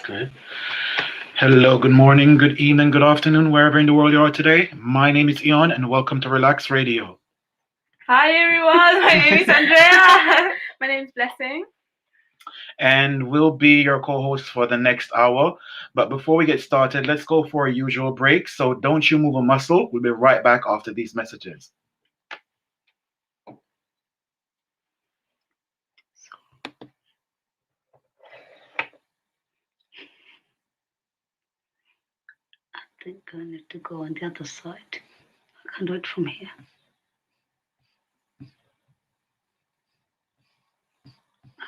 Good. Hello, good morning, good evening, good afternoon, wherever in the world you are today. My name is Ian, and welcome to Relaks Radio. Hi everyone, my name is Andrea. My name is Blessing. And we'll be your co hosts for the next hour. But before we get started, let's go for a usual break. So don't you move a muscle. We'll be right back after these messages. I think I need to go on the other side. I can do it from here.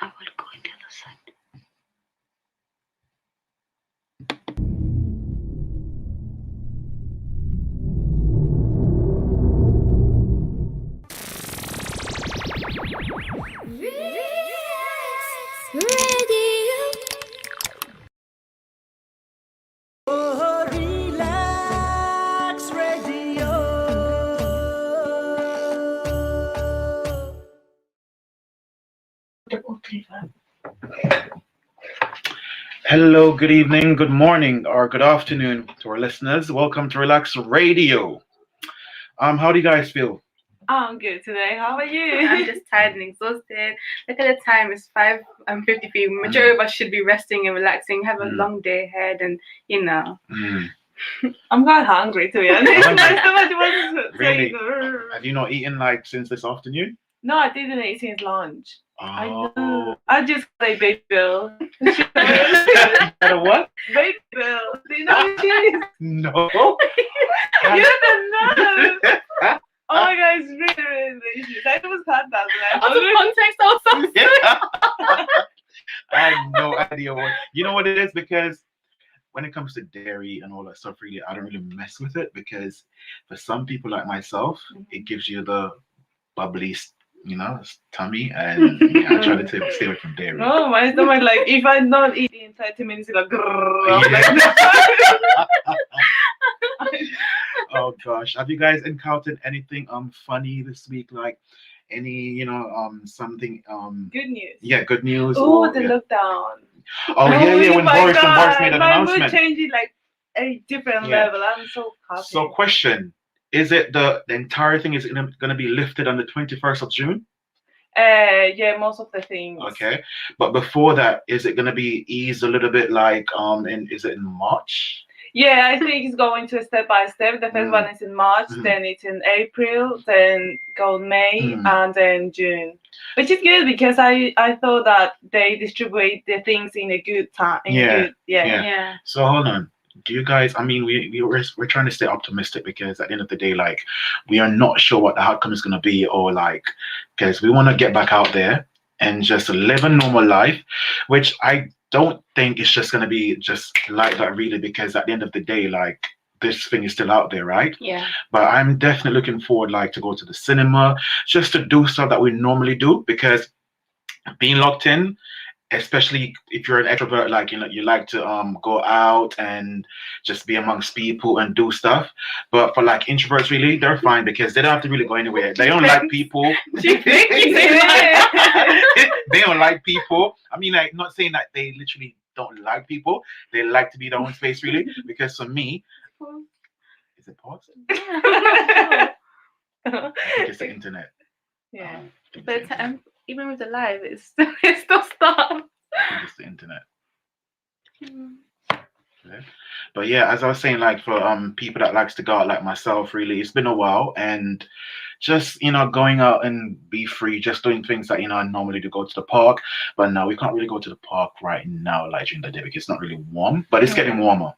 I will go on the other side. Relax Radio. Hello, good evening, good morning, or good afternoon to our listeners. Welcome to Relax Radio. How do you guys feel? I'm good today. How are you? I'm just tired and exhausted. Look at the time, it's 5:53. Majority of us should be resting and relaxing, have a long day ahead, and I'm quite hungry to be honest. Hungry? My stomach was Really? saying, Have you not eaten like since this afternoon? no, I didn't eat since lunch. I Oh. know. I just got a baked bill. Had a what? Baked bill. Do you know what it is? No. You don't know. Oh my god, it's really, really delicious. I was had that. out of context also. Yeah. I have no idea what. You know what it is? Because when it comes to dairy and all that stuff, really, I don't really mess with it because for some people like myself, it gives you the bubbly, tummy, and I try to stay away from dairy. Oh, my stomach, like, if I don't eat in 30 minutes, it'll go grrr. Oh gosh, have you guys encountered anything funny this week? Like any something Good news. yeah, good news. Oh, the lockdown. Oh yeah, when my Boris made an my mood announcement. changed it like a different Yeah. level. I'm so happy. So question, is it the entire thing is gonna be lifted on the 21st of June? Yeah, most of the things. Okay. But before that, is it gonna be eased a little bit like is it in March? Yeah, I think it's going to step by step. The first one is in March, then it's in April, then go May, and then June. Which is good because I thought that they distribute the things in a good time. Yeah. So hold on. Do you guys? I mean, we're trying to stay optimistic because at the end of the day, like, we are not sure what the outcome is going to be, or like, because we want to get back out there and just live a normal life, which I don't think it's just going to be just like that, really, because at the end of the day, like, this thing is still out there, right? Yeah. But I'm definitely looking forward, like, to go to the cinema, just to do stuff that we normally do, because being locked in, especially if you're an extrovert, like, you like to go out and just be amongst people and do stuff. But for like introverts, really, they're fine because they don't have to really go anywhere. They don't like people. They don't like people. I mean, like, not saying that they literally don't like people. They like to be their own space, really. Because for me, is it pause? I think it's the internet. Yeah. But even with the live, it's still stuff. I think it's the internet. Okay. But yeah, as I was saying, like, for people that likes to go out like myself, really, it's been a while, and just going out and be free, just doing things that I normally do, go to the park. But no, we can't really go to the park right now, like during the day, because it's not really warm, but it's getting warmer.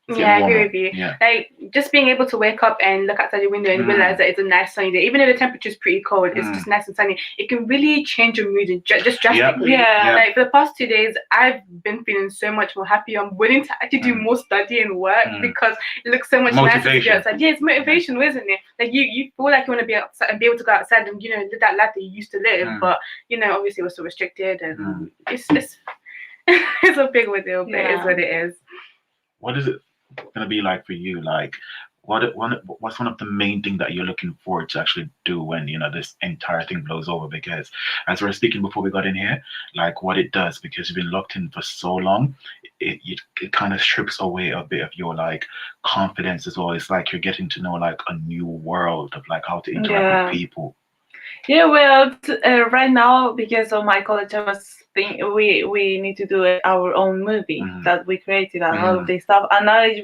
Yeah, I agree with you. Yeah. Like, just being able to wake up and look outside the window and realize that it's a nice sunny day, even if the temperature is pretty cold, it's just nice and sunny. It can really change your mood just drastically. Yeah. Like, for the past 2 days, I've been feeling so much more happy. I'm willing to actually do more study and work because it looks so much nicer to be outside. Yeah, it's motivational, isn't it? Like, you feel like you want to be outside and be able to go outside and live that life that you used to live, but obviously we're so restricted, and it's it's a big ordeal, but it is what it is. What is it gonna be like for you? Like, what's one of the main things that you're looking forward to actually do when this entire thing blows over? Because as we were speaking before we got in here, like what it does, because you've been locked in for so long, it kind of strips away a bit of your like confidence as well. It's like you're getting to know like a new world of like how to interact with people. Yeah, well, right now because of my college, I was thinking we need to do our own movie that we created and all of this stuff. And I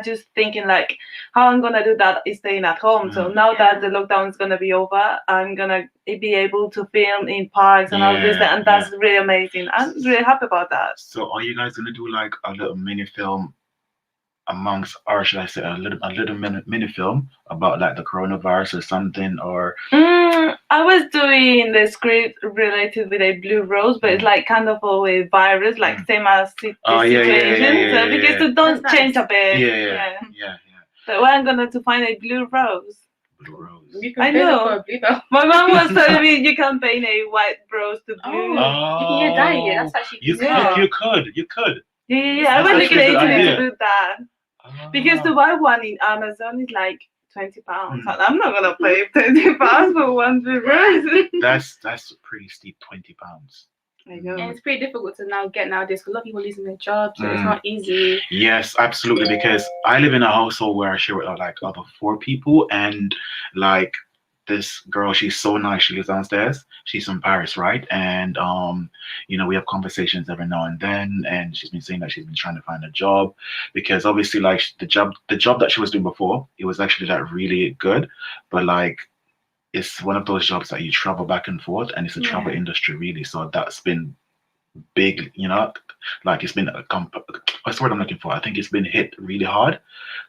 just thinking like how I'm gonna do that is staying at home. So now that the lockdown is gonna be over, I'm gonna be able to film in parks and all of this, and that's really amazing. I'm really happy about that. So are you guys gonna do like a little mini film amongst, or should I say a little mini film about like the coronavirus or something? Or I was doing the script related with a blue rose, but it's like kind of a virus, like same as the situation. So because it don't change a bit. Yeah. So I'm gonna to find a blue rose. Blue rose. I know. My mom was telling me you can paint a white rose to blue. You can dye it. That's actually you could. Yeah. I was looking at it to do that. Because the white one in Amazon is like £20. And I'm not gonna pay £20 for one blue rose. That's pretty steep, £20. I know. And it's pretty difficult to get nowadays because a lot of people are losing their jobs, so it's not easy. Yes, absolutely. Because I live in a household where I share with like other 4 people, and like this girl, she's so nice. She lives downstairs. She's from Paris, right? And we have conversations every now and then. And she's been saying that she's been trying to find a job because obviously, like the job that she was doing before, it was actually like really good, but like it's one of those jobs that you travel back and forth, and it's a travel industry really. So that's been big, like it's been what's the word I'm looking for? I think it's been hit really hard,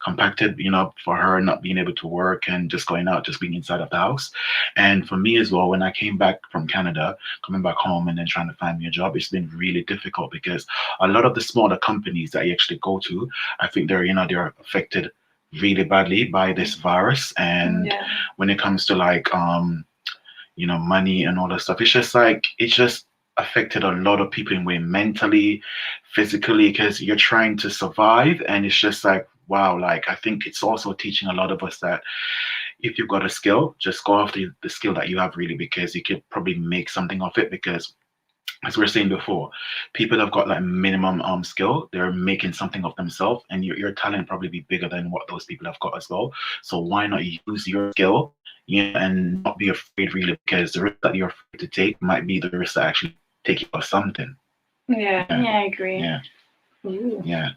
compacted, for her not being able to work and just going out, just being inside of the house. And for me as well, when I came back from Canada, coming back home and then trying to find me a job, it's been really difficult because a lot of the smaller companies that you actually go to, I think they're affected really badly by this virus. And when it comes to like money and all that stuff, it's just affected a lot of people in way mentally, physically, because you're trying to survive. And it's just like, wow, like I think it's also teaching a lot of us that if you've got a skill, just go after the skill that you have really, because you could probably make something of it. Because as we were saying before, people have got like minimum skill, they're making something of themselves, and your talent probably be bigger than what those people have got as well. So why not use your skill, and not be afraid really, because the risk that you're afraid to take might be the risk that actually take you for something. Yeah, I agree. Yeah.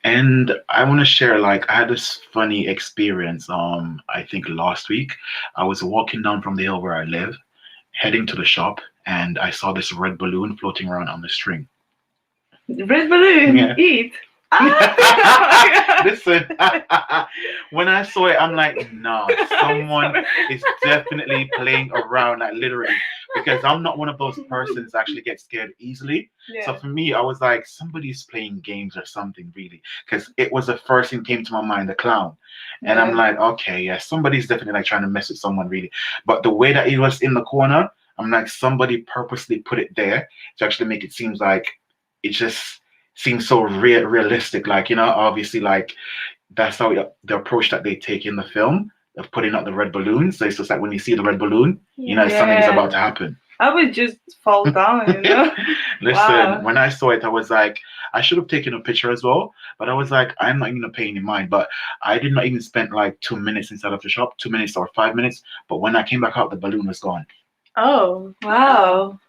And I want to share, like, I had this funny experience. I think last week I was walking down from the hill where I live, heading to the shop, and I saw this red balloon floating around on the string. Red balloon? Eat. Listen, when I saw it, I'm like, no, someone is definitely playing around, like literally, because I'm not one of those persons that actually get scared easily. So for me, I was like, somebody's playing games or something, really, because it was the first thing came to my mind, the clown. And I'm like, okay, somebody's definitely like trying to mess with someone, really. But the way that it was in the corner, I'm like, somebody purposely put it there to actually make it seem like it just seems so realistic, like, obviously, like that's how the approach that they take in the film of putting out the red balloon. So it's just like when you see the red balloon, something's about to happen. I would just fall down, Listen, when I saw it, I was like, I should have taken a picture as well, but I was like, I'm not even gonna pay any mind. But I did not even spend like 2 minutes inside of the shop, 2 minutes or 5 minutes. But when I came back out, the balloon was gone. Oh, wow.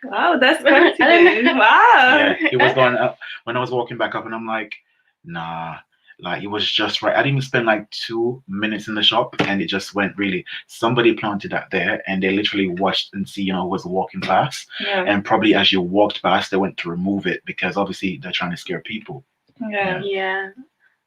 Wow, that's crazy. Wow. Yeah, it was going up when I was walking back up, and I'm like, nah, like it was just right. I didn't even spend like 2 minutes in the shop, and it just went really. Somebody planted that there, and they literally watched and see, who was walking past. And probably as you walked past, they went to remove it because obviously they're trying to scare people. Yeah.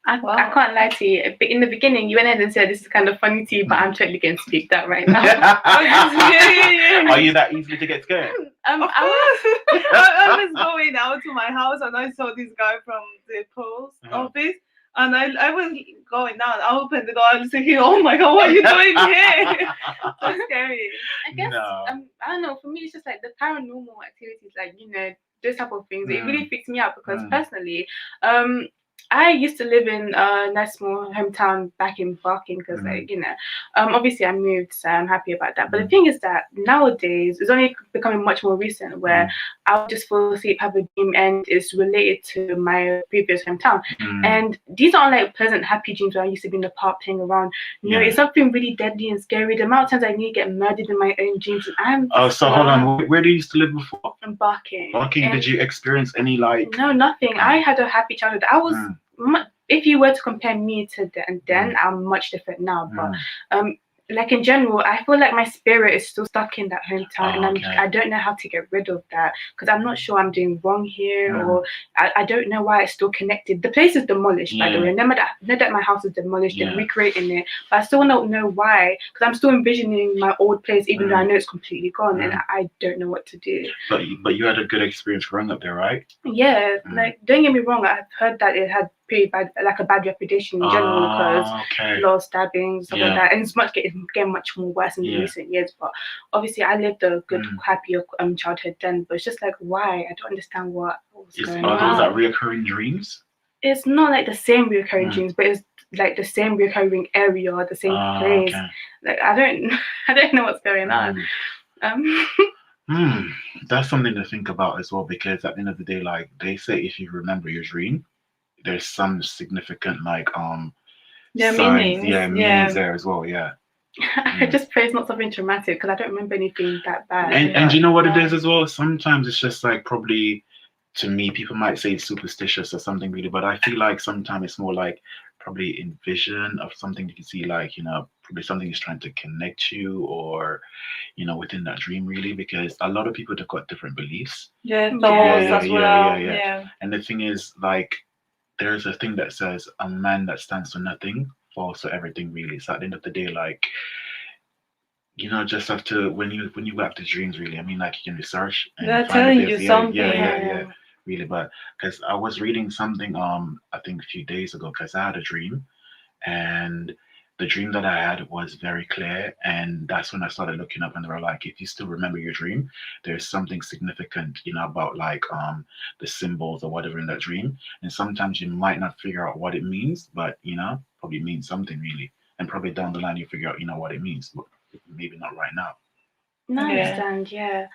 I can't lie to you. In the beginning, you went ahead and said this is kind of funny to you, but I'm totally getting spooked out right now. Are you that easily to get scared? I was going out to my house and I saw this guy from the post office, and I was going down. I opened the door. I was thinking, "Oh my God, what are you doing here?" So scary. I guess I don't know. For me, it's just like the paranormal activities, like those type of things. It really freaks me out because personally, I used to live in a nice small hometown back in Barking because, obviously I moved, so I'm happy about that. But the thing is that nowadays it's only becoming much more recent where I'll just fall asleep, have a dream, and it's related to my previous hometown. And these aren't like pleasant, happy dreams where I used to be in the park playing around. No, it's something really deadly and scary. The amount of times I need to get murdered in my own dreams, and I'm so hold on, where did you used to live before? in Barking. Barking, did you experience any like? No, nothing. I had a happy childhood. I was. If you were to compare me to then, I'm much different now. But like in general, I feel like my spirit is still stuck in that hometown, and I don't know how to get rid of that because I'm not sure I'm doing wrong here, or I don't know why it's still connected. The place is demolished, by the way. I know that my house is demolished and recreating it, but I still don't know why because I'm still envisioning my old place, even though I know it's completely gone, and I don't know what to do. But you had a good experience growing up there, right? Yeah, like don't get me wrong, I've heard that it had pretty bad, like a bad reputation in general because a lot of stabbings, stuff like that, and it's getting much more worse in recent years. But obviously, I lived a good, happy childhood then. But it's just like, why? I don't understand what was going on. Are those like reoccurring dreams? It's not like the same reoccurring dreams, but it's like the same reoccurring area, the same place. Okay. Like I don't know what's going on. That's something to think about as well because at the end of the day, like they say, if you remember your dream, there's some significant like signs, meanings there as well. I just pray it's not something traumatic because I don't remember anything that bad. And you know what it is as well? Sometimes it's just like probably to me, people might say it's superstitious or something really, but I feel like sometimes it's more like probably in vision of something you can see, like, probably something is trying to connect you or, within that dream really, because a lot of people have got different beliefs. Yeah. And the thing is, like, there's a thing that says a man that stands for nothing falls for everything really. So at the end of the day, like, just have to when you have the dreams really, I mean, like you can research and they're telling you something. Really. But because I was reading something I think a few days ago, because I had a dream, and the dream that I had was very clear, and that's when I started looking up, and they were like, if you still remember your dream, there's something significant, about like the symbols or whatever in that dream, and sometimes you might not figure out what it means, but probably means something really, and probably down the line you figure out what it means, but maybe not right now. No, I understand. Yeah.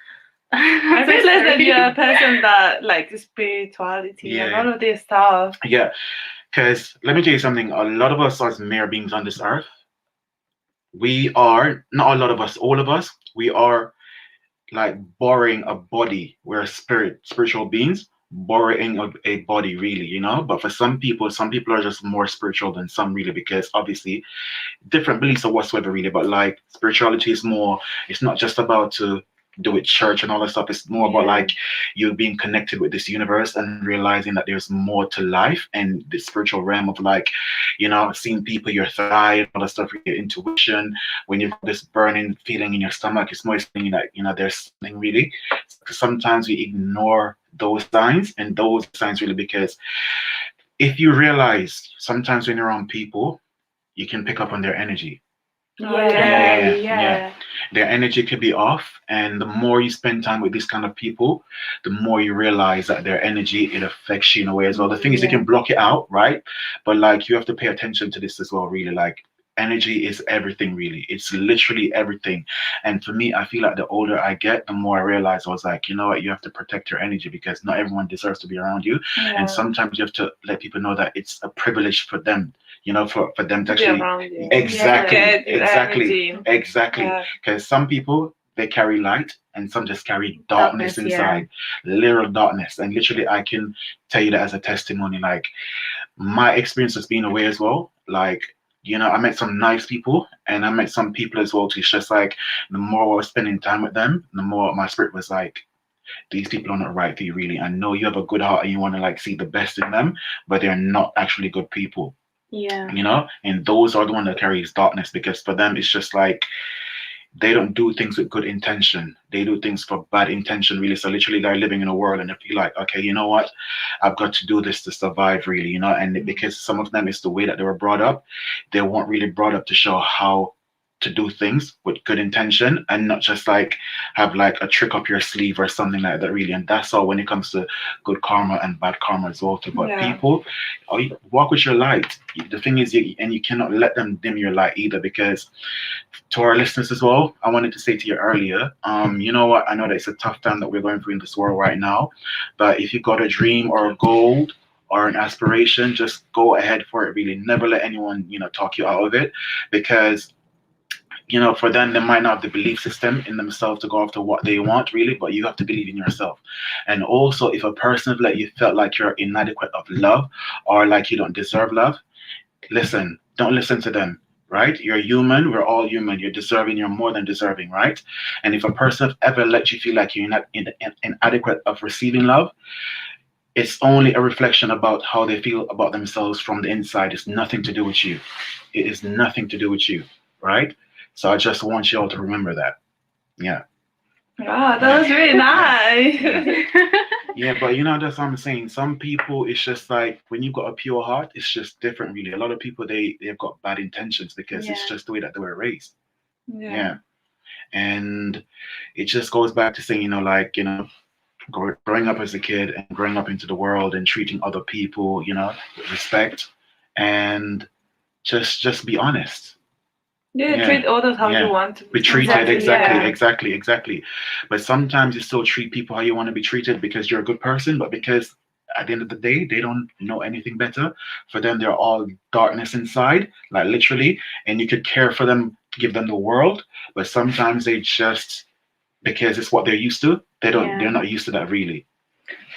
I realize that you're a person that likes spirituality and all of this stuff. Yeah. Because let me tell you something, a lot of us as mere beings on this earth, we are, not a lot of us, all of us, we are like borrowing a body. We're spiritual beings, borrowing a body really, but for some people are just more spiritual than some really, because obviously different beliefs or whatsoever really, but like spirituality is more, it's not just about to do with church and all that stuff. It's more about like you being connected with this universe and realizing that there's more to life, and the spiritual realm of like, seeing people, your thigh and all that stuff, your intuition, when you've got this burning feeling in your stomach, it's more feeling that there's something really. Sometimes we ignore those signs really, because if you realize sometimes when you're around people, you can pick up on their energy. Yeah. Their energy could be off, and the more you spend time with these kind of people, the more you realize that their energy, it affects you in a way as well. The thing is, you can block it out, right? But like you have to pay attention to this as well, really. Like energy is everything, really. It's literally everything. And for me, I feel like the older I get, the more I realize I was like, you know what, you have to protect your energy, because not everyone deserves to be around you. And sometimes you have to let people know that it's a privilege for them, for them to actually exactly. Because some people, they carry light, and some just carry darkness inside, literal darkness. And literally, I can tell you that as a testimony, like my experience has been away as well. Like, I met some nice people, and I met some people as well too. It's just like the more I was spending time with them, the more my spirit was like, these people are not right for you, really. I know you have a good heart and you want to like see the best in them, but they're not actually good people. And those are the ones that carries darkness, because for them it's just like they don't do things with good intention. They do things for bad intention, really. So literally they're living in a world and they feel like, okay, you know what? I've got to do this to survive, really, and because some of them, it's the way that they were brought up. They weren't really brought up to show how to do things with good intention and not just like have like a trick up your sleeve or something like that, really. And that's all when it comes to good karma and bad karma as well too. But people, walk with your light. The thing is, you cannot let them dim your light either, because to our listeners as well, I wanted to say to you earlier, you know what, I know that it's a tough time that we're going through in this world right now, but if you got a dream or a goal or an aspiration, just go ahead for it, really. Never let anyone, talk you out of it, because for them, they might not have the belief system in themselves to go after what they want, really, but you have to believe in yourself. And also, if a person like you felt like you're inadequate of love or like you don't deserve love, listen, don't listen to them, right? You're human. We're all human. You're deserving. You're more than deserving, right? And if a person ever let you feel like you're not inadequate of receiving love, it's only a reflection about how they feel about themselves from the inside. It's nothing to do with you. It is nothing to do with you, right? So I just want you all to remember that. Yeah. Wow, that was really nice. Yeah, but that's what I'm saying. Some people, it's just like when you've got a pure heart, it's just different, really. A lot of people, they've got bad intentions because it's just the way that they were raised. Yeah. And it just goes back to saying, growing up as a kid and growing up into the world and treating other people, with respect, and just be honest. Treat others how you want to be treated. Exactly. But sometimes you still treat people how you want to be treated because you're a good person, but because at the end of the day, they don't know anything better. For them, they're all darkness inside, like literally, and you could care for them, give them the world, but sometimes they just, because it's what they're used to, they're not used to that, really.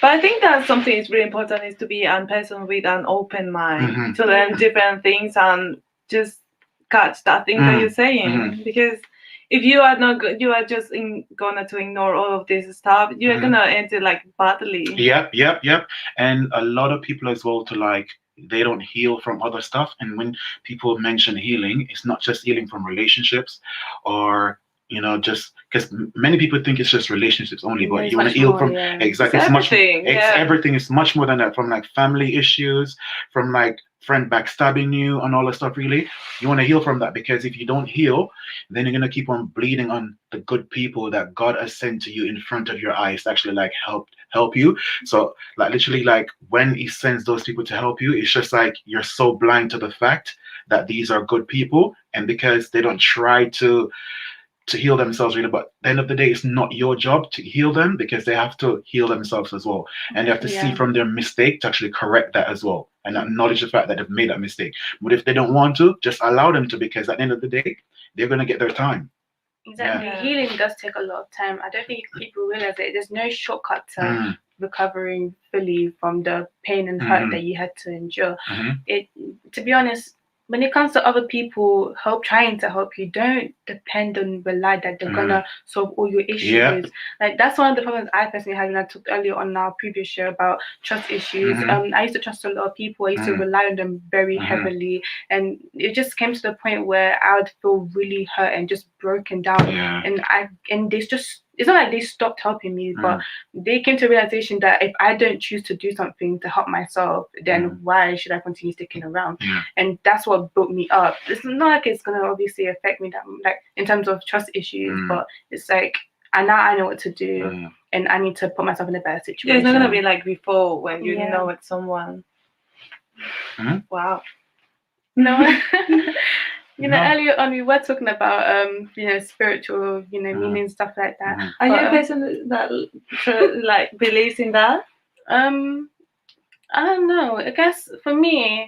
But I think that something is really important is to be a person with an open mind to learn different things and just catch that thing that you're saying, because if you are not good, you are just gonna to ignore all of this stuff, you're gonna end it like badly. Yep. And a lot of people as well they don't heal from other stuff. And when people mention healing, it's not just healing from relationships or just because many people think it's just relationships only, but you want to heal from exactly. It's everything. It's everything. It's much more than that. From like family issues, from like friend backstabbing you, and all that stuff. Really, you want to heal from that, because if you don't heal, then you're gonna keep on bleeding on the good people that God has sent to you in front of your eyes to actually like help you. So like literally, like when He sends those people to help you, it's just like you're so blind to the fact that these are good people, and because they don't try to heal themselves, really. But at the end of the day, it's not your job to heal them, because they have to heal themselves as well, and they have to see from their mistake to actually correct that as well, and acknowledge the fact that they've made that mistake. But if they don't want to, just allow them to, because at the end of the day, they're going to get their time. Exactly. Healing does take a lot of time. I don't think people realize that there's no shortcut to recovering fully from the pain and hurt that you had to endure. To be honest, when it comes to other people trying to help you, don't depend on rely that they're gonna solve all your issues. Like that's one of the problems I personally had, and I talked earlier on our previous show about trust issues. I used to trust a lot of people. I used to rely on them very heavily, and it just came to the point where I would feel really hurt and just broken down. And it's not like they stopped helping me, but they came to a realization that if I don't choose to do something to help myself, then why should I continue sticking around? And that's what built me up. It's not like it's gonna obviously affect me that like in terms of trust issues, but it's like I know what to do, and I need to put myself in a better situation. Yeah, it's not gonna be like before when you know it's someone. Wow. No. Earlier on we were talking about spiritual, meaning, stuff like that. Are you a person that like believes in that? I don't know. I guess for me,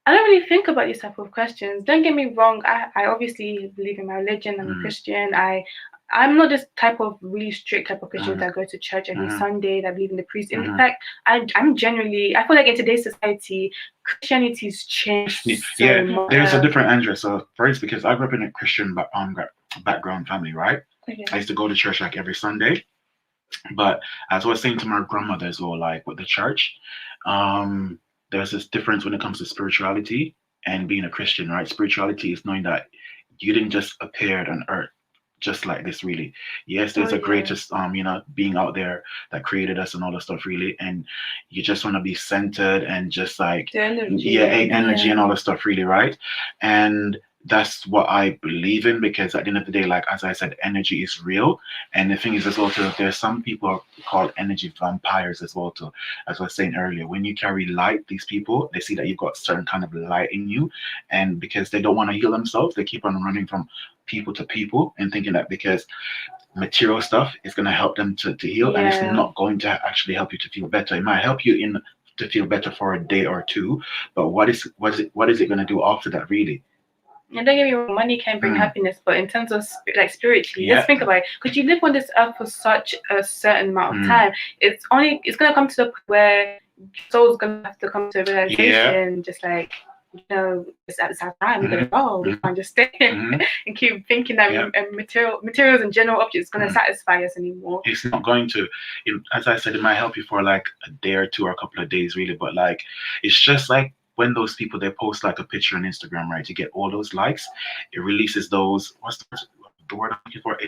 I don't really think about these type of questions. Don't get me wrong. I obviously believe in my religion. I'm a Christian. I'm not this type of really strict type of Christian that go to church every Sunday, that believe in the priest. In fact, I'm genuinely, I feel like in today's society, Christianity's changed so much. There's a different Andrea. So first, because I grew up in a Christian background family, right? Okay. I used to go to church like every Sunday. But as I was saying to my grandmother as well, like with the church, there's this difference when it comes to spirituality and being a Christian, right? Spirituality is knowing that you didn't just appear on earth just like this, really. Yes, there's a greatest being out there that created us and all that stuff, really, and you just want to be centered and just like energy and all that stuff, really, right? And that's what I believe in, because at the end of the day, like as I said, energy is real. And the thing is as well too, there's some people called energy vampires as well too. As I was saying earlier, when you carry light, these people, they see that you've got certain kind of light in you, and because they don't want to heal themselves, they keep on running from people to people and thinking that because material stuff is going to help them to heal, and it's not going to actually help you to feel better. It might help you in to feel better for a day or two, but what is it going to do after that, really? And don't get me wrong, money can bring happiness, but in terms of like spiritually, let's think about it. Because you live on this earth for such a certain amount of time, it's gonna come to the point where soul's gonna have to come to a realization, just like, you know, it's at the time we're gonna go. We can't just stay and keep thinking that materials and general objects is gonna satisfy us anymore. It's not going to. As I said, it might help you for like a day or two or a couple of days, really, but like it's just like when those people, they post like a picture on Instagram, right? You get all those likes, it releases those, what's the word I'm looking for?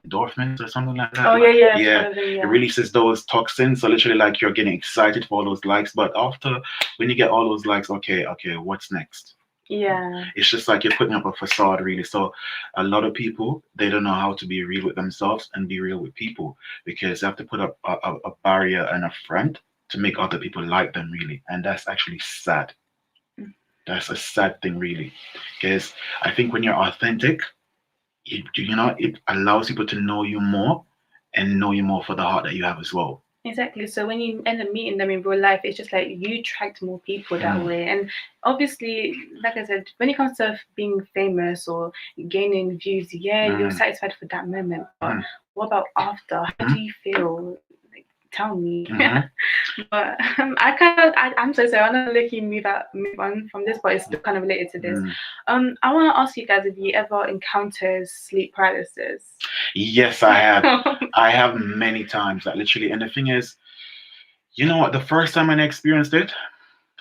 Endorphins or something like that. Oh, like, yeah. It releases those toxins. So literally like you're getting excited for all those likes. But after, when you get all those likes, okay, what's next? Yeah. It's just like you're putting up a facade, really. So a lot of people, they don't know how to be real with themselves and be real with people, because they have to put up a barrier and a front to make other people like them, really. And that's actually sad. That's a sad thing, really, because I think when you're authentic, it allows people to know you more and know you more for the heart that you have as well. Exactly. So when you end up meeting them in real life, it's just like you attract more people that way. And obviously, like I said, when it comes to being famous or gaining views, you're satisfied for that moment. But what about after? How do you feel? Like, tell me. But I'm so sorry. I'm gonna let you move on from this, but it's still kind of related to this. I want to ask you guys if you ever encountered sleep paralysis. Yes, I have. I have many times, that literally. And the thing is, you know what? The first time I experienced it,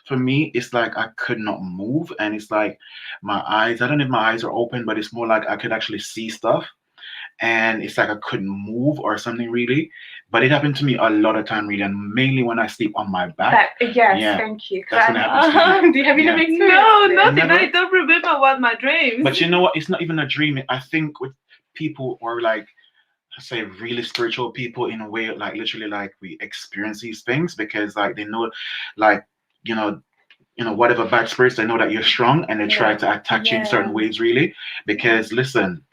for me, it's like I could not move, and it's like my eyes. I don't know if my eyes are open, but it's more like I could actually see stuff. And it's like I couldn't move or something, really. But it happened to me a lot of time, really, and mainly when I sleep on my back. Thank you. That's when it happens to me. Do you have any experience? No, nothing. I don't remember what my dreams. But you know what? It's not even a dream. I think with people, or like, I say really spiritual people, in a way, like literally, like we experience these things because like they know, like, you know, whatever bad spirits, they know that you're strong, and they try to attack you in certain ways, really. Because listen,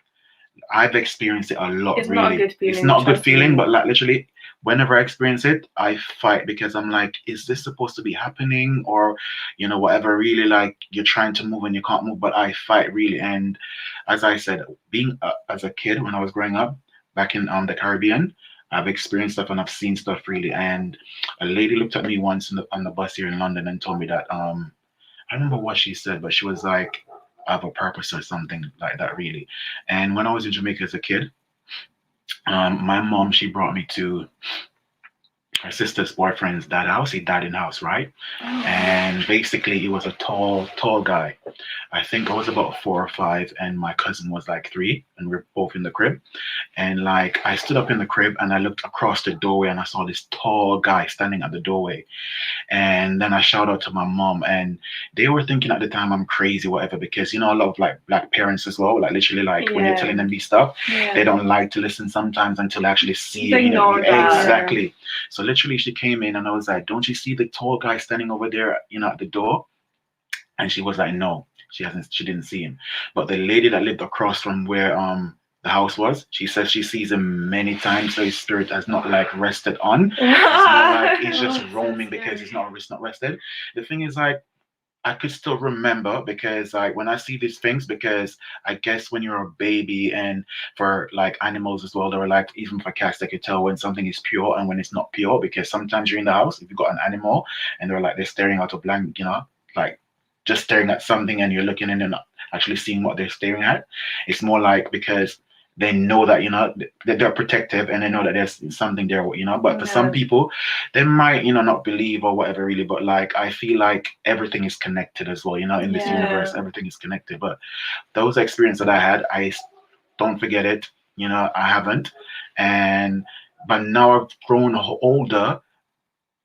I've experienced it a lot. It's really, not a good feeling. It's not a good feeling, but like literally, whenever I experience it, I fight, because I'm like, is this supposed to be happening, or whatever? Really, like you're trying to move and you can't move, but I fight, really. And as I said, being as a kid when I was growing up back in the Caribbean, I've experienced stuff and I've seen stuff, really. And a lady looked at me once on the bus here in London and told me that I don't remember what she said, but she was like, I have a purpose or something like that, really. And when I was in Jamaica as a kid, my mom, she brought me to her sister's boyfriend's dad house. He died in the house, right? And basically he was a tall guy. I think I was about 4 or 5 and my cousin was like 3, and we were both in the crib. And like I stood up in the crib and I looked across the doorway and I saw this tall guy standing at the doorway. And then I shouted out to my mom, and they were thinking at the time I'm crazy, whatever, because a lot of like black parents as well, like literally, like when you're telling them these stuff, they don't like to listen sometimes until they actually see it. Exactly. So literally she came in and I was like, don't you see the tall guy standing over there, at the door? And she was like, no, she didn't see him. But the lady that lived across from where the house was, she says she sees him many times, so his spirit has not like rested on. It's more like he's just roaming because it's not rested. The thing is, like, I could still remember, because like when I see these things, because I guess when you're a baby, and for like animals as well, they were like, even for cats, they could tell when something is pure and when it's not pure, because sometimes you're in the house, if you've got an animal and they're staring out a blank, like just staring at something, and you're looking in and not actually seeing what they're staring at. It's more like because they know that that they're protective, and they know that there's something there, but for some people, they might not believe or whatever, really. But like I feel like everything is connected as well, in this universe, everything is connected. But those experiences that I had, I don't forget it. I haven't. But now I've grown older,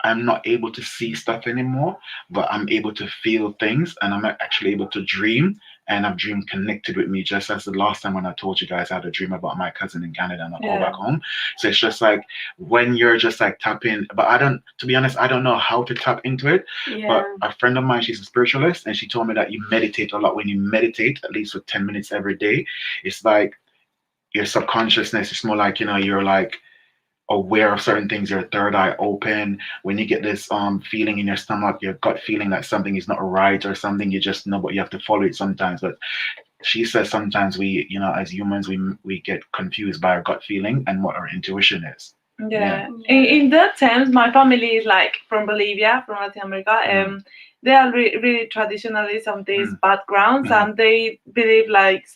I'm not able to see stuff anymore, but I'm able to feel things, and I'm actually able to dream and a dream connected with me, just as the last time when I told you guys I had a dream about my cousin in Canada and I call back home. So it's just like when you're just like tapping, but to be honest, I don't know how to tap into it. But a friend of mine, she's a spiritualist, and she told me that you meditate a lot. When you meditate at least for 10 minutes every day, it's like your subconsciousness, it's more like, you're like aware of certain things, your third eye open. When you get this feeling in your stomach, your gut feeling that something is not right or something, you just know, but you have to follow it sometimes. But she says sometimes we, as humans, we get confused by our gut feeling and what our intuition is. In that sense, my family is like from Bolivia, from Latin America. They are really traditionalists on these backgrounds, and they believe like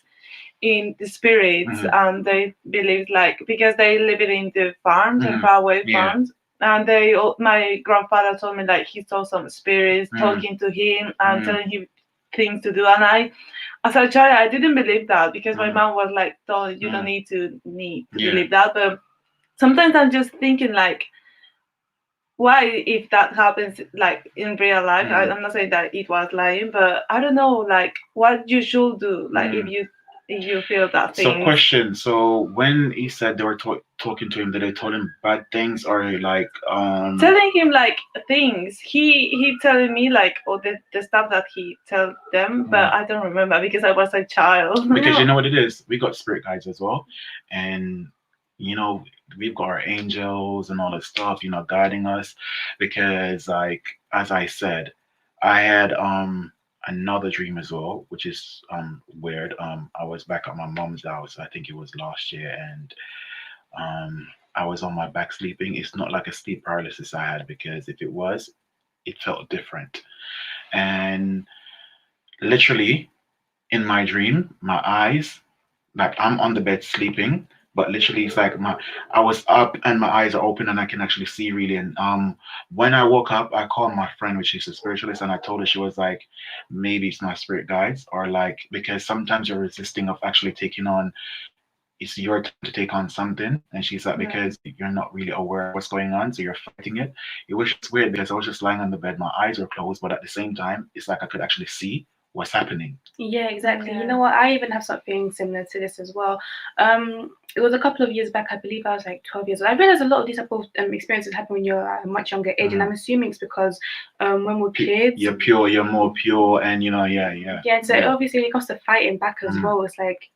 in the spirits, and they believe like, because they live in the farms and far away farms, and my grandfather told me like he saw some spirits talking to him and telling him things to do, and I, as a child, I didn't believe that, because my mom was like, "Oh, you don't need to believe that." But sometimes I'm just thinking like, why, if that happens like in real life, I'm not saying that it was lying, but I don't know like what you should do, like if you feel that thing. So question, so when he said they were talking to him, did they told him bad things or like telling him like things? He telling me like all the stuff that he tell them, but I don't remember because I was a child. Because you know what it is, we got spirit guides as well, and we've got our angels and all that stuff, guiding us. Because like, as I said, I had another dream as well, which is weird. I was back at my mom's house, I think it was last year, and I was on my back sleeping. It's not like a sleep paralysis I had, because if it was, it felt different. And literally in my dream, my eyes, like I'm on the bed sleeping, but literally it's like I was up and my eyes are open and I can actually see really. And when I woke up, I called my friend, which is a spiritualist, and I told her, she was like, maybe it's my spirit guides, or like, because sometimes you're resisting of actually taking on, it's your time to take on something. And she's like, because you're not really aware of what's going on, so you're fighting it. It was just weird because I was just lying on the bed, my eyes were closed, but at the same time, it's like I could actually see what's happening. Yeah, exactly. You know what? I even have something similar to this as well. It was a couple of years back, I believe I was like 12 years old. I realized a lot of these type of experiences happen when you're at a much younger age, and I'm assuming it's because when we're kids, you're more pure, and yeah. So obviously when it comes to fighting back as well, it's like,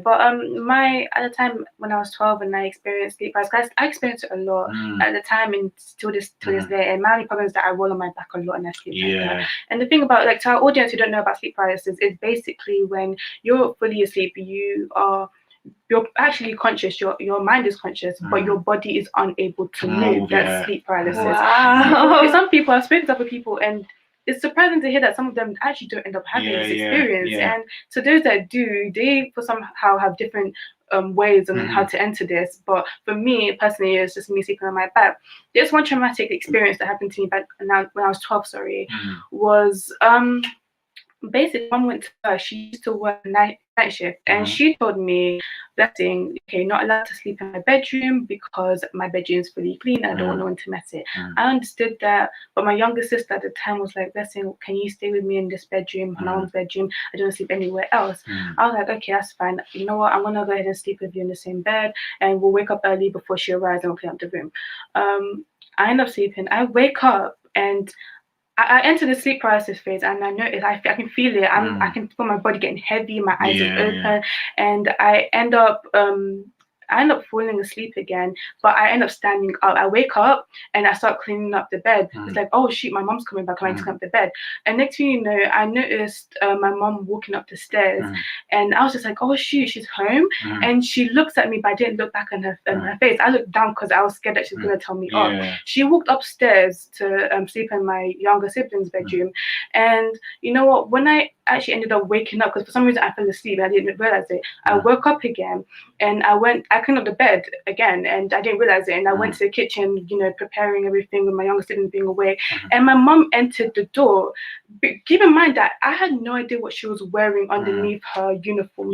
but at the time when I was 12 and I experienced sleep paralysis, I experienced it a lot at the time, and to this day. And my only problem is that I roll on my back a lot and I sleep like that. And the thing about, like, to our audience who don't know about sleep paralysis, is basically when you're fully asleep, you're actually conscious, your mind is conscious, but your body is unable to move. That's sleep paralysis. Wow. Some people, I've spoken to other people, and it's surprising to hear that some of them actually don't end up having this experience. And so those that do, they for somehow have different ways on how to enter this. But for me personally, it's just me sleeping on my back. There's one traumatic experience that happened to me back when I was 12. Was basically, mom went to her. She used to work night shift, and she told me, blessing, okay, not allowed to sleep in my bedroom because my bedroom is fully clean and I don't want no one to mess it. I understood that, but my younger sister at the time was like, blessing, can you stay with me in this bedroom, my mom's bedroom? I don't sleep anywhere else. I was like, okay, that's fine. You know what? I'm gonna go ahead and sleep with you in the same bed, and we'll wake up early before she arrives and we'll clean up the room. I end up sleeping. I wake up and I enter the sleep paralysis phase, and I notice I can feel it. I can feel my body getting heavy, my eyes are open, and I end up falling asleep again, but I end up standing up. I wake up and I start cleaning up the bed. It's like, oh shoot, my mom's coming back. I need to clean up the bed. And next thing you know, I noticed my mom walking up the stairs, and I was just like, oh shoot, she's home. And she looks at me, but I didn't look back on her face. I looked down because I was scared that she was gonna tell me off. She walked upstairs to sleep in my younger sibling's bedroom, and you know what? When I actually ended up waking up, because for some reason I fell asleep and I didn't realize it, I woke up again, and I cleaned up the bed again, and I didn't realize it, and I went to the kitchen, preparing everything with my younger sibling being away, and my mom entered the door. But keep in mind that I had no idea what she was wearing underneath her uniform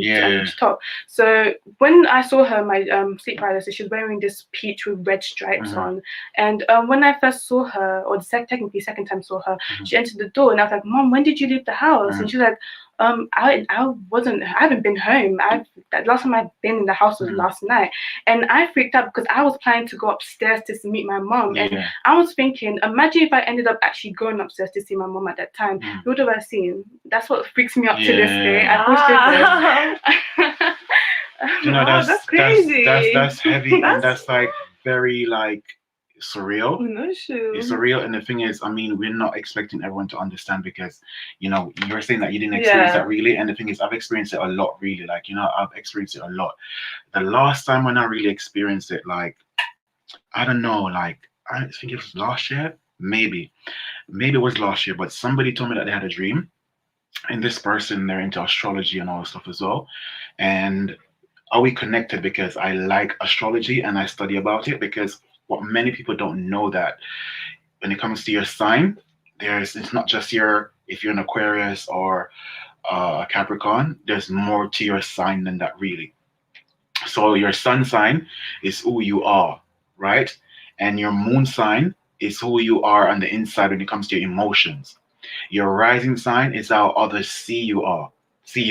top. So when I saw her, my sleep paralysis, she was wearing this peach with red stripes on, and when I first saw her, or technically second time saw her, she entered the door, and I was like, Mom, when did you leave the house? And she was like, I haven't been home. The last time I've been in the house was last night, and I freaked out because I was planning to go upstairs to meet my mom, and I was thinking, imagine if I ended up actually going upstairs to see my mom at that time. Who would have I seen? That's what freaks me up to this day. I That's crazy. That's heavy, and that's like very like surreal. No, sure. It's surreal, and the thing is, I mean, we're not expecting everyone to understand because, you know, you're saying that you didn't experience that really, and the thing is, I've experienced it a lot, really. Like, you know, I've experienced it a lot. The last time when I really experienced it, like, I don't know, like, I think it was last year, maybe it was last year, but somebody told me that they had a dream, and this person, they're into astrology and all that stuff as well, and are we connected because I like astrology and I study about it, because what many people don't know that when it comes to your sign, it's not just if you're an Aquarius or a Capricorn, there's more to your sign than that, really. So your sun sign is who you are, right? And your moon sign is who you are on the inside when it comes to your emotions. Your rising sign is how others see you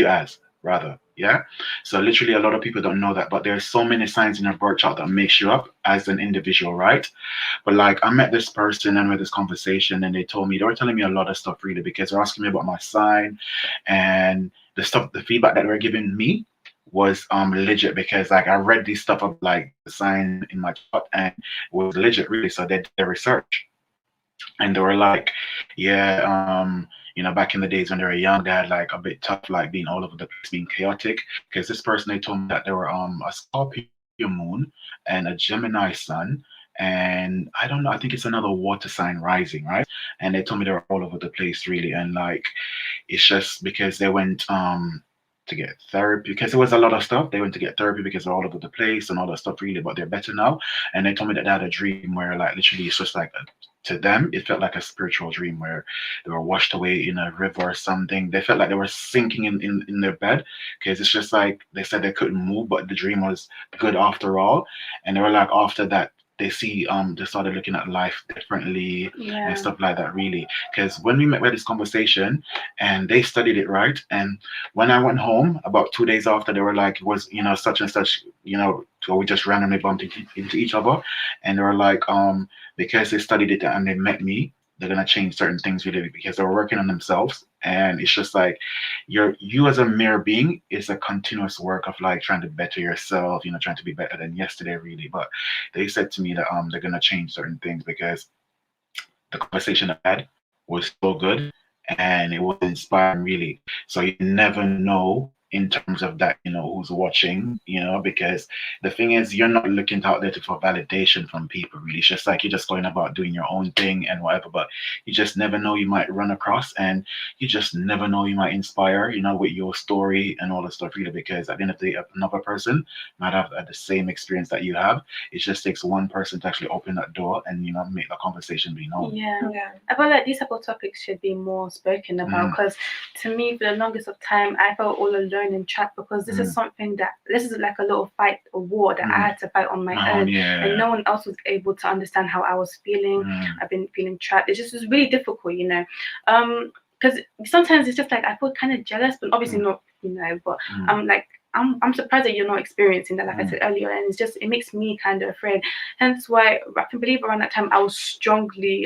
as, rather. Yeah. So literally a lot of people don't know that, but there's so many signs in your birth chart that makes you up as an individual, right? But like, I met this person and with this conversation, and they were telling me a lot of stuff, really, because they're asking me about my sign, and the feedback that they were giving me was legit, because like I read this stuff of like the sign in my chart, and it was legit, really. So they did their research, and they were like, yeah, you know, back in the days when they were young, they had like a bit tough, like being all over the place, being chaotic. Because this person, they told me that they were a Scorpio moon and a Gemini sun, and I don't know, I think it's another water sign rising, right? And they told me they were all over the place, really, and like, it's just because they went to get therapy, because it was a lot of stuff. They went to get therapy because they're all over the place and all that stuff, really, but they're better now. And they told me that they had a dream where, like, literally it's just like to them, it felt like a spiritual dream where they were washed away in a river or something. They felt like they were sinking in their bed, because it's just like they said they couldn't move, but the dream was good after all. And they were like, after that, they started looking at life differently and stuff like that, really. Because when we had this conversation, and they studied it, right? And when I went home about 2 days after, they were like, it was, you know, such and such, you know, so we just randomly bumped into each other, and they were like, because they studied it and they met me, they're gonna change certain things, really, because they were working on themselves. And it's just like you as a mere being is a continuous work of like trying to better yourself, you know, trying to be better than yesterday, really. But they said to me that they're gonna change certain things, because the conversation I had was so good and it was inspiring, really. So you never know in terms of that, you know, who's watching, you know, because the thing is, you're not looking out there for validation from people, really. It's just like you're just going about doing your own thing and whatever, but you just never know, you might run across, and you just never know, you might inspire, you know, with your story and all the stuff, really, because at the end of the day, another person might have the same experience that you have. It just takes one person to actually open that door and, you know, make the conversation be known. Yeah. I feel like these type of topics should be more spoken about, because to me, for the longest of time, I felt all alone in trapped, because this is something this is like a little fight, a war that I had to fight on my own, and no one else was able to understand how I was feeling. I've been feeling trapped. It just was really difficult, you know, because sometimes it's just like I feel kind of jealous, but obviously not, you know, but I'm surprised that you're not experiencing that, like I said earlier, and it makes me kind of afraid. Hence why I believe around that time I strongly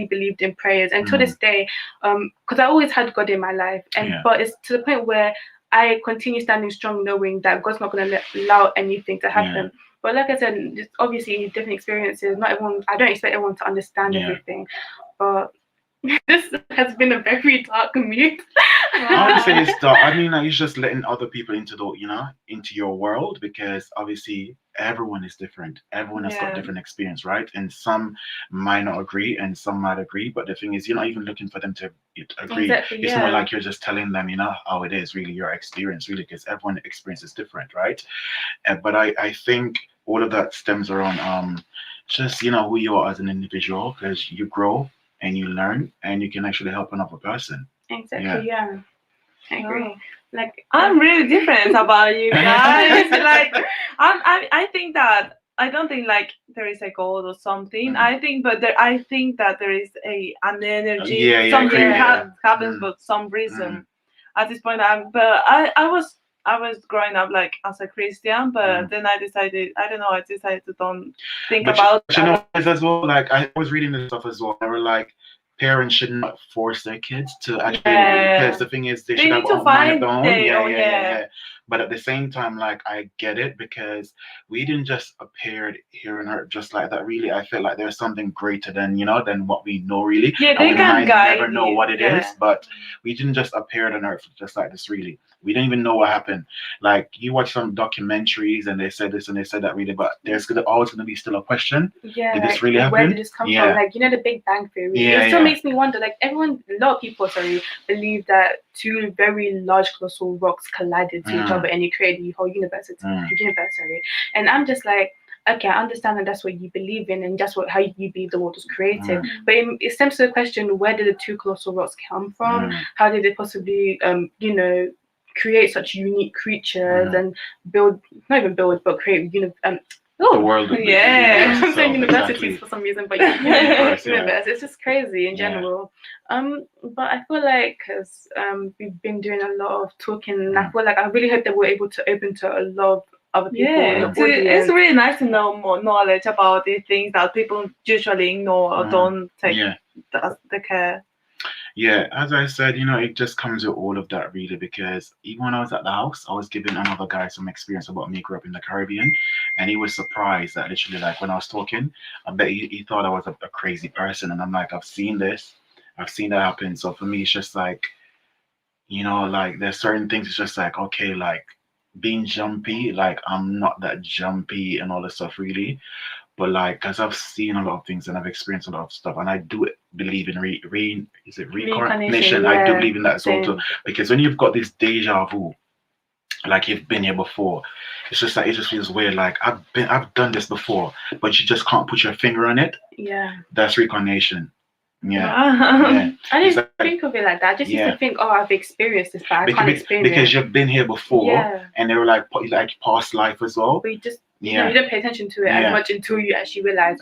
believed in prayers, and to this day, because I always had God in my life, and but it's to the point where I continue standing strong, knowing that God's not going to allow anything to happen. But like I said, it's obviously different experiences. Not everyone. I don't expect everyone to understand everything, but this has been a very dark mood. I would say it's dark. I mean, like, it's just letting other people into your world, because obviously everyone is different. Everyone has got different experience, right? And some might not agree, and some might agree. But the thing is, you're not even looking for them to agree. Exactly, it's more like you're just telling them, you know, how it is, really, your experience, really, because everyone's experience is different, right? But I think all of that stems around just, you know, who you are as an individual, because you grow and you learn, and you can actually help another person. Exactly. Yeah. I agree. Like, I'm really different about you guys. Like, I think that I don't think like there is a God or something. I think that there is an energy. Something happens for some reason. at this point. But I was growing up like as a Christian, but then I decided to don't think about. But you know, as well, like I was reading this stuff as well. They were like, parents should not force their kids to actually, because the thing is, they should have mind of their own. Yeah. But at the same time, like I get it, because we didn't just appear here on earth just like that. Really, I feel like there's something greater than than what we know. Really, yeah, they can guide. Never know what it is, but we didn't just appear on earth just like this. Really, we didn't even know what happened. Like you watch some documentaries and they said this and they said that, really, but there's always going to be still a question. Yeah, did this really happen? Where did this come from? Like the Big Bang Theory. It still makes me wonder. Like a lot of people, believe that two very large colossal rocks collided to each other and it created the whole universe. And I'm just like, okay, I understand that that's what you believe in and that's how you believe the world was created. But it stems to the question: where did the two colossal rocks come from? How did they possibly, create such unique creatures and create the world. I'm saying universities for some reason, but universe. It's just crazy in general. But I feel like because we've been doing a lot of talking, and I feel like I really hope that we're able to open to a lot of other people. It's really nice to know more knowledge about these things that people usually ignore or don't take the care. Yeah, as I said, it just comes with all of that, really, because even when I was at the house, I was giving another guy some experience about me growing up in the Caribbean, and he was surprised that literally, like, when I was talking, I bet he thought I was a crazy person, and I'm like, I've seen this, I've seen that happen. So for me, it's just like, like, there's certain things, it's just like, okay, like, being jumpy, like, I'm not that jumpy and all this stuff, really. But like, because I've seen a lot of things and I've experienced a lot of stuff, and I do believe in reincarnation. I do believe in that as well too. Because when you've got this deja vu, like you've been here before, it's just like it just feels weird. Like I've done this before, but you just can't put your finger on it. Yeah, that's reincarnation. Yeah. I didn't think of it like that. I just used to think, I've experienced this, but I can't explain it. Because you've been here before, and they were like past life as well. But you just you don't pay attention to it as much until you actually realize,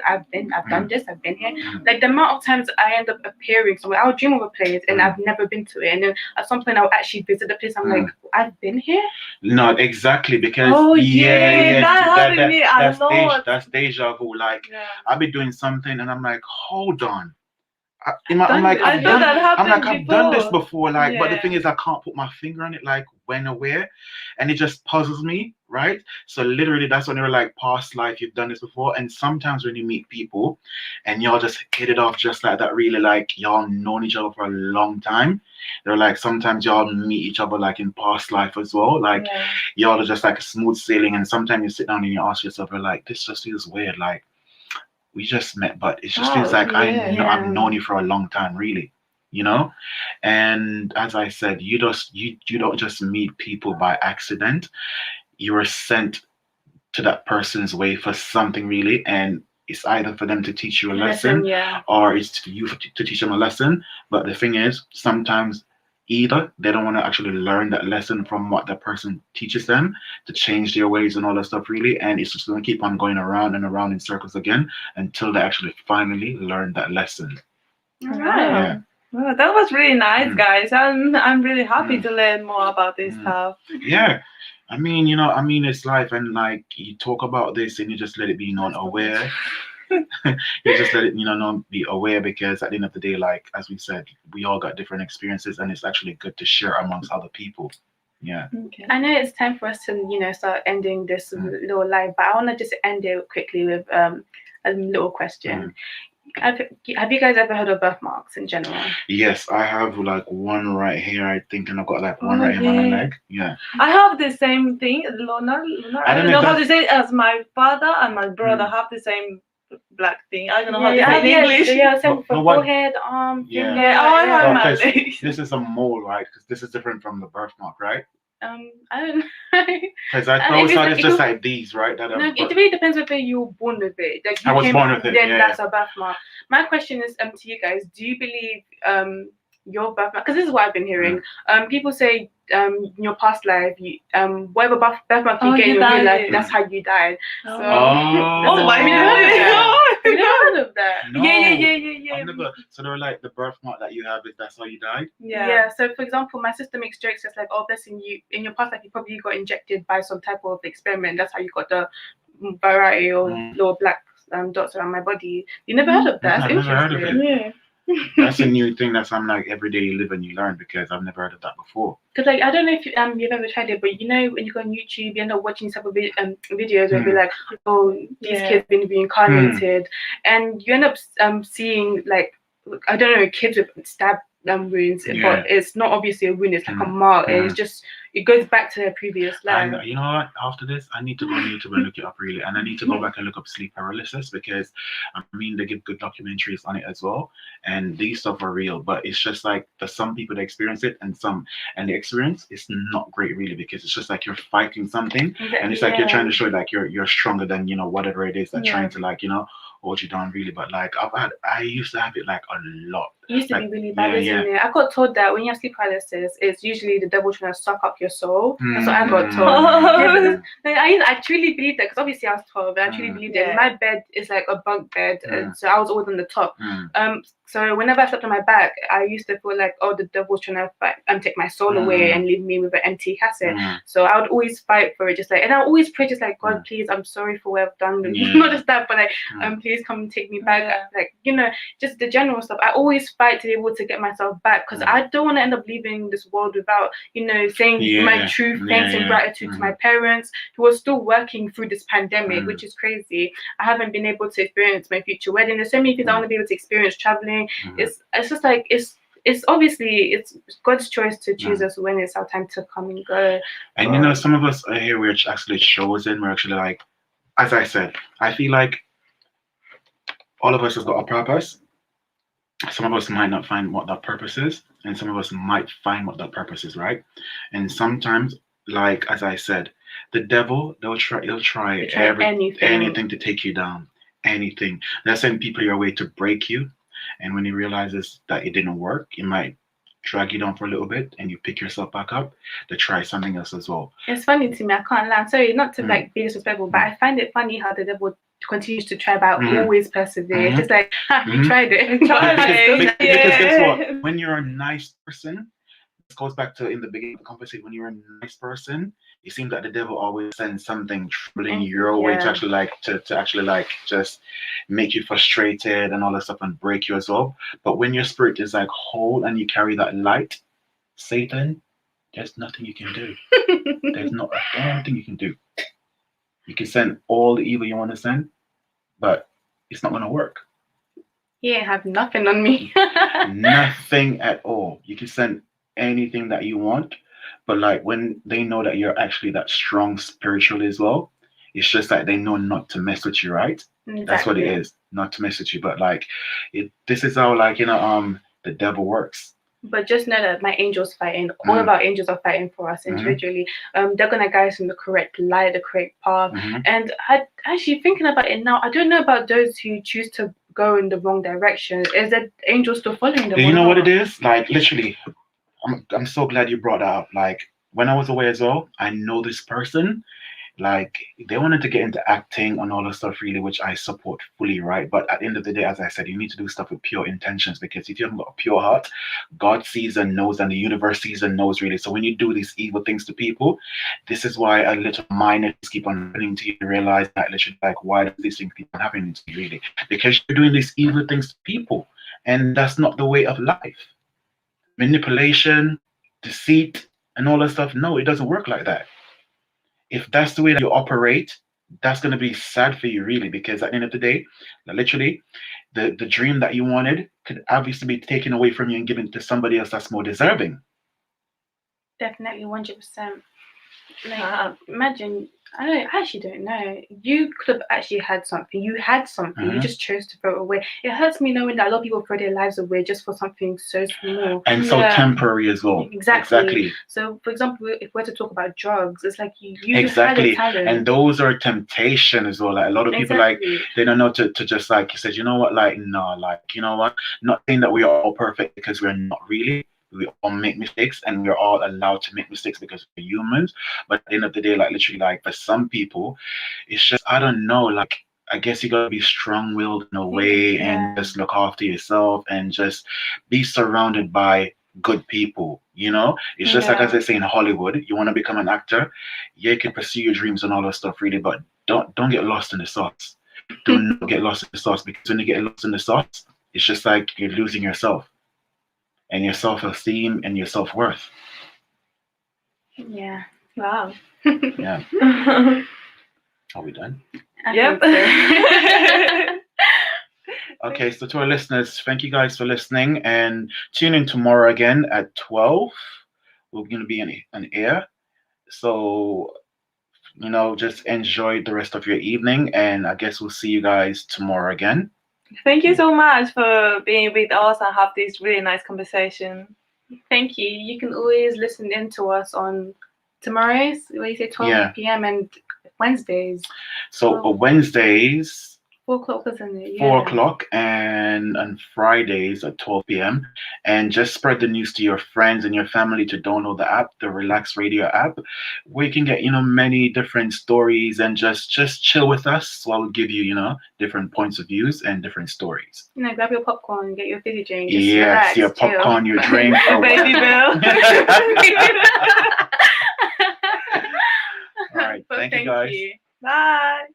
I've done this, I've been here. Like the amount of times I end up appearing somewhere, I'll dream of a place and I've never been to it, and then at some point I'll actually visit the place. I'm like, I've been here. No, exactly, because that's deja vu. Like I'll be doing something and I'm like, hold on. I've done this before, like, but the thing is, I can't put my finger on it, like when or where, and it just puzzles me, right? So literally, that's when they were like, past life, you've done this before. And sometimes when you meet people, and y'all just hit it off just like that, really, like y'all known each other for a long time. They're like, sometimes y'all meet each other like in past life as well, like y'all are just like a smooth sailing. And sometimes you sit down and you ask yourself, like, this just feels weird, like. We just met, but it just feels like I've known you for a long time, really, And as I said, you don't just meet people by accident. You were sent to that person's way for something, really, and it's either for them to teach you a lesson, or it's for you to teach them a lesson. But the thing is, sometimes either they don't want to actually learn that lesson from what the person teaches them to change their ways and all that stuff, really, and it's just going to keep on going around and around in circles again until they actually finally learn that lesson. Wow. Well, that was really nice, guys. I'm really happy to learn more about this stuff. Yeah, I mean, it's life, and like you talk about this and you just let it be known aware. You just let it, be aware, because at the end of the day, like as we said, we all got different experiences, and it's actually good to share amongst other people. Yeah. Okay. I know it's time for us to, start ending this little live, but I want to just end it quickly with a little question. Have you guys ever heard of birthmarks in general? Yes, I have like one right here, I think, and I've got like one right here on my leg. Yeah. I have the same thing. I don't know how to say it, as my father and my brother have the same black thing. I don't know how to say it in English. Yeah, same for forehead, arm, finger. I have my legs. This is a mole, right? Because this is different from the birthmark, right? I don't know. Because I always thought it's just like these, right? No, it really depends whether you were born with it. Like I was born with it. Then that's a birthmark. My question is to you guys: do you believe your birthmark? Because this is what I've been hearing. People say in your past life, you whatever birthmark you get in your real life, that's how you died. So, oh my God! You never heard of that? No. Yeah. I've never. So they're like the birthmark that you have is that's how you died. Yeah. So for example, my sister makes jokes. It's like, oh, blessing you. In your past life, you probably got injected by some type of experiment. That's how you got the variety or little black dots around my body. You never heard of that? I've never heard of it. Yeah. That's a new thing. That's I'm like every day you live and you learn because I've never heard of that before. Because like I don't know if you've ever tried it, but you know when you go on YouTube, you end up watching some videos where be like, oh, these kids been reincarnated, and you end up seeing like I don't know kids with stab wounds, but it's not obviously a wound. It's like a mark, and it's just it goes back to their previous life. And you know what? After this, I need to go on YouTube and look it up really, and I need to go back and look up sleep paralysis because I mean they give good documentaries on it as well, and these stuff are real. But it's just like there's some people that experience it, and the experience is not great really because it's just like you're fighting something, and it's like you're trying to show like you're stronger than whatever it is that's trying to like hold you down really. But like I used to have it like a lot. It used to be really bad, isn't it? I got told that when you have sleep paralysis, it's usually the devil trying to suck up your soul. That's what I got told. I truly believe that because obviously I was 12, and I truly believed it. My bed is like a bunk bed, and so I was always on the top. So whenever I slept on my back, I used to feel like, oh, the devil's trying to take my soul away and leave me with an empty cassette. So I would always fight for it, just like, and I always pray, just like, God, please, I'm sorry for what I've done. Not just that, but like, please come and take me back. Like, just the general stuff. I always fight to be able to get myself back because I don't want to end up leaving this world without, saying my true thanks and gratitude to my parents who are still working through this pandemic, which is crazy. I haven't been able to experience my future wedding. There's so many things I want to be able to experience traveling. It's just like it's obviously it's God's choice to choose us when it's our time to come and go. And some of us are here, we're actually chosen. We're actually like, as I said, I feel like all of us has got a purpose. Some of us might not find what that purpose is, and some of us might find what that purpose is, right? And sometimes, like as I said, the devil, he'll try anything to take you down. Anything. They'll send people your way to break you. And when he realizes that it didn't work, he might drag you down for a little bit and you pick yourself back up to try something else as well. It's funny to me, I can't lie. Sorry, not to like be disrespectful, but I find it funny how the devil continues to try, but always persevere. Just like, you tried it. Because guess what? When you're a nice person, this goes back to in the beginning of the conversation, when you're a nice person, it seems that the devil always sends something troubling your way to actually just make you frustrated and all that stuff and break you as well. But when your spirit is like whole and you carry that light, Satan, there's nothing you can do. There's not a damn thing you can do. You can send all the evil you want to send, but it's not going to work. He ain't have nothing on me. Nothing at all. You can send anything that you want, but like when they know that you're actually that strong spiritually as well, it's just like they know not to mess with you, right? Exactly. That's what it is, not to mess with you. But like this is how the devil works. But just know that my angels fighting, all of our angels are fighting for us individually. They're gonna guide us in the correct light, the correct path. And I actually thinking about it now, I don't know about those who choose to go in the wrong direction. Is that angels still following them? Do you know what it is? Like literally, I'm so glad you brought that up. Like when I was away as well, I know this person. Like they wanted to get into acting and all that stuff really, which I support fully, right? But at the end of the day, as I said, you need to do stuff with pure intentions, because if you haven't got a pure heart, God sees and knows, and the universe sees and knows really. So when you do these evil things to people, this is why a little minor keep on happening to you. Realize that literally, like, why do these things keep on happening to you really? Because you're doing these evil things to people, and that's not the way of life. Manipulation, deceit, and all that stuff. No, it doesn't work like that. If that's the way that you operate, that's going to be sad for you, really, because at the end of the day, literally, the dream that you wanted could obviously be taken away from you and given to somebody else that's more deserving. Definitely, 100%. Like, imagine, I actually don't know. You could have actually had something. You had something. You just chose to throw it away. It hurts me knowing that a lot of people throw their lives away just for something so small. And so temporary as well. Exactly. So, for example, if we're to talk about drugs, it's like you just had a talent. And those are temptation as well. Like a lot of people, like, they don't know to just, like you said, you know what, like, no, like, you know what, not saying that we are all perfect, because we're not really. We all make mistakes, and we're all allowed to make mistakes because we're humans. But at the end of the day, like literally, like for some people, it's just, I don't know, like I guess you gotta be strong-willed in a way and just look after yourself and just be surrounded by good people. It's just like as they say in Hollywood, you want to become an actor, yeah, you can pursue your dreams and all that stuff, really, but don't get lost in the sauce. Do not get lost in the sauce, because when you get lost in the sauce, it's just like you're losing yourself and your self-esteem and your self-worth. Yeah. Wow. Yeah. Are we done? Yep. Okay, so to our listeners, thank you guys for listening, and tune in tomorrow again at 12. We're going to be on air. So, just enjoy the rest of your evening, and I guess we'll see you guys tomorrow again. Thank you so much for being with us and have this really nice conversation. Thank you. You can always listen in to us on tomorrow's, what you say, 12 p.m. and Wednesdays. So Wednesdays, 4 o'clock, isn't it? 4 o'clock, and on Fridays at 12 p.m. And just spread the news to your friends and your family to download the app, the Relaks Radio app, where you can get, many different stories and just chill with us while we give you, different points of views and different stories. Grab your popcorn, get your fizzy drink. Just relax, your popcorn, your drink. Baby Bill. All right. Thank you, guys. Bye.